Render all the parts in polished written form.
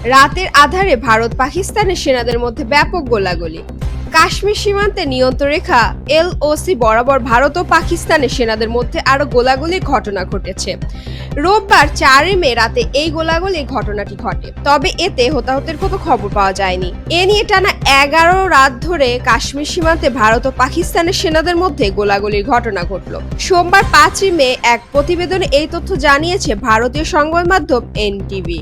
রাতের আঁধারে ভারত পাকিস্তানের সেনাদের মধ্যে ব্যাপক গোলাগুলি। কাশ্মীর সীমান্তে নিয়ন্ত্রণ রেখা এলওসি বরাবর ভারত ও পাকিস্তানের সেনাদের মধ্যে আরো গোলাগুলির ঘটনা ঘটেছে। রোববার 4 মে রাতে এই গোলাগুলির ঘটনাটি ঘটে, তবে এতে হতাহতের কোনো খবর পাওয়া যায়নি। এ নিয়ে টানা 11 রাত ধরে কাশ্মীর সীমান্তে ভারত ও পাকিস্তানের সেনাদের মধ্যে গোলাগুলির ঘটনা ঘটল। সোমবার 5 মে এক প্রতিবেদনে এই তথ্য জানিয়েছে ভারতীয় সংবাদ মাধ্যম এনটিভি।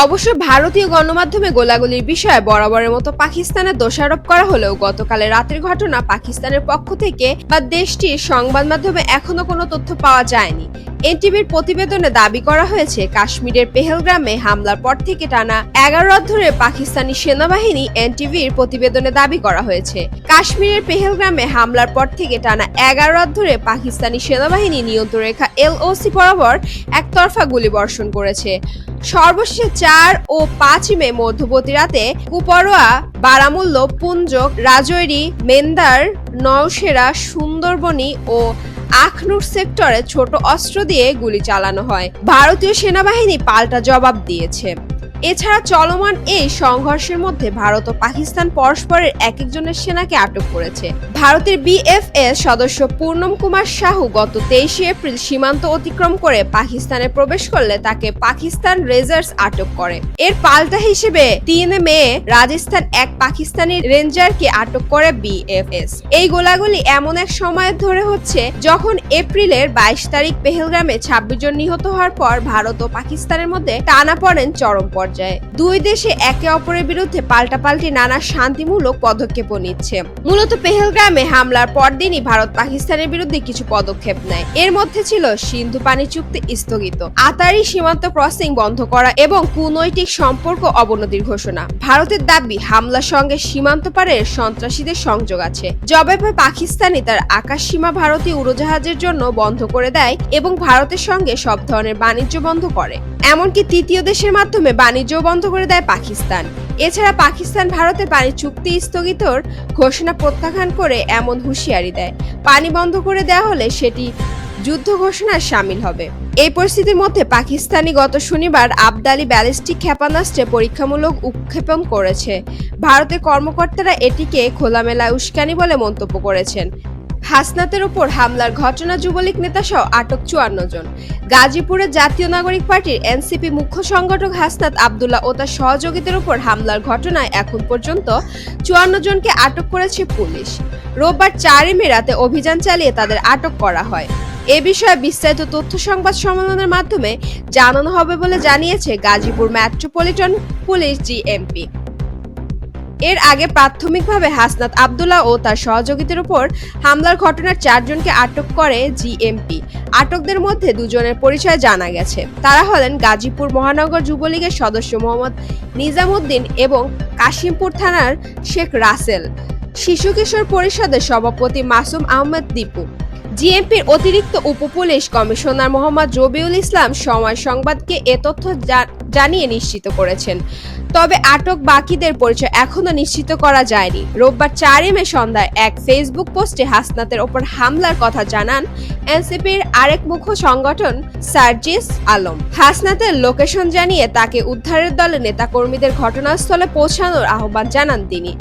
অবশ্য ভারতীয় গণমাধ্যমে গোলাগুলির বিষয়ে বরাবরের মতো পাকিস্তানের দোষারোপ করা হলেও গতকালের রাতের ঘটনা পাকিস্তানের পক্ষ থেকে বা দেশটির সংবাদ মাধ্যমে এখনো কোনো তথ্য পাওয়া যায়নি। এনটিভির প্রতিবেদনে দাবি করা হয়েছে, কাশ্মীরের পেহেলগ্রামে হামলার পর থেকে টানা 11 রাত ধরে পাকিস্তানি সেনাবাহিনী এনটিভির প্রতিবেদনে দাবি করা হয়েছে, কাশ্মীরের পেহেলগ্রামে হামলার পর থেকে টানা 11 রাত ধরে পাকিস্তানি সেনাবাহিনী নিয়ন্ত্রণ রেখা এলওসি বরাবর একতরফা গুলিবর্ষণ করেছে। সর্বশেষ 4 ও 5 মে মধ্যবর্তী রাতে কুপরোয়া, বারামুল্লা, পুঞ্চ, রাজৌরি, মেন্দার, নওশেরা, সুন্দরবনি ও আখনুর সেক্টরে ছোট অস্ত্র দিয়ে গুলি চালানো হয়। ভারতীয় সেনাবাহিনী পাল্টা জবাব দিয়েছে। এছাড়া চলমান এই সংঘর্ষের মধ্যে ভারত ও পাকিস্তান পরস্পরের এক একজনের সেনাকে আটক করেছে। ভারতের বিএফএস সদস্য পূর্ণম কুমার সাহু গত 23 এপ্রিল সীমান্ত অতিক্রম করে পাকিস্তানে প্রবেশ করলে তাকে পাকিস্তান রেঞ্জার্স আটক করে। এর পাল্টা হিসেবে 3 মে রাজস্থান এক পাকিস্তানি রেঞ্জারকে আটক করে বিএফএস। এই গোলাগুলি এমন এক সময় ধরে হচ্ছে যখন এপ্রিলের 22 তারিখ পেহেলগ্রামে 26 জন নিহত হওয়ার পর ভারত ও পাকিস্তানের মধ্যে টানাপড়েন চরম পর্যায়ে। দুই দেশে একে অপরের বিরুদ্ধে পাল্টাপাল্টি নানা শান্তিমূলক পদক্ষেপ নিচ্ছে। মূলত পেহেলগ্রামে হামলার পরদিনই ভারত পাকিস্তানের বিরুদ্ধে কিছু পদক্ষেপ নেয়। এর মধ্যে ছিল সিন্ধু পানি চুক্তি স্থগিত, আতারি সীমান্ত ক্রসিং বন্ধ করা এবং কূটনৈতিক সম্পর্ক অবনতির ঘোষণা। ভারতের দাবি, হামলার সঙ্গে সীমান্ত পারের সন্ত্রাসীদের সংযোগ আছে। জবাবে পাকিস্তানি তার আকাশ সীমা ভারতীয় উড়োজাহাজের জন্য বন্ধ করে দেয় এবং ভারতের সঙ্গে সব ধরনের বাণিজ্য বন্ধ করে। এমনকি তৃতীয় দেশের মাধ্যমে বাণিজ্য বন্ধ করে দেয় পাকিস্তান। এছাড়া পাকিস্তান ভারতের পানি চুক্তি স্থগিতর ঘোষণা প্রত্যাখ্যান করে এমন হুঁশিয়ারি দেয়, পানি বন্ধ করে দেওয়া হলে সেটি যুদ্ধ ঘোষণার শামিল হবে। এই পরিস্থিতির মধ্যে পাকিস্তানি গত শনিবার আবদালি ব্যালিস্টিক ক্ষেপণাস্ত্রে পরীক্ষামূলক উৎক্ষেপণ করেছে। ভারতের কর্মকর্তারা এটিকে খোলামেলা উস্কানি বলে মন্তব্য করেছেন। হাসনাতের উপর হামলার ঘটনা যুবলীগ নেতাসহ আটক 54 জন। গাজীপুরের জাতীয় নাগরিক পার্টির এনসিপি মুখ্য সংগঠক হাসনাত আব্দুল্লাহ ও তার সহযোগীদের উপর হামলার ঘটনায় এখন পর্যন্ত 54 জনকে আটক করেছে পুলিশ। রোববার 4 মে রাতে অভিযান চালিয়ে তাদের আটক করা হয়। এ বিষয়ে বিস্তারিত তথ্য সংবাদ সম্মেলনের মাধ্যমে জানানো হবে বলে জানিয়েছে গাজীপুর মেট্রোপলিটন পুলিশ জিএমপি। এর আগে প্রাথমিকভাবে হাসনাত আব্দুল্লাহ ও তার সহযোগীদের উপর হামলার ঘটনার 4 জনকে আটক করে জিএমপি। আটকদের মধ্যে 2 জনের পরিচয় জানা গেছে। তারা হলেন গাজীপুর মহানগর যুবলীগের সদস্য মোহাম্মদ নিজামুদ্দিন এবং কাশিমপুর থানার শেখ রাসেল, শিশু কিশোর পরিষদের সভাপতি মাসুম আহমেদ দীপু। জিএমপির অতিরিক্ত উপপুলিশ কমিশনার মোহাম্মদ রবিউল ইসলাম সময় সংবাদকে এ তথ্য জানিয়ে নিশ্চিত করেছেন। তবে আটক বাকিদের পরিচয় এখনো নিশ্চিত করা যায়নি। রোববার 4 মে সন্ধ্যায় এক ফেসবুক পোস্টে হাসনাতের ওপর হামলার কথা জানান এনসিপির আরেক মুখ্য সংগঠন সার্জিস আলম। হাসনাতের লোকেশন জানিয়ে তাকে উদ্ধারের দলে নেতাকর্মীদের ঘটনাস্থলে পৌঁছানোর আহ্বান জানান তিনি।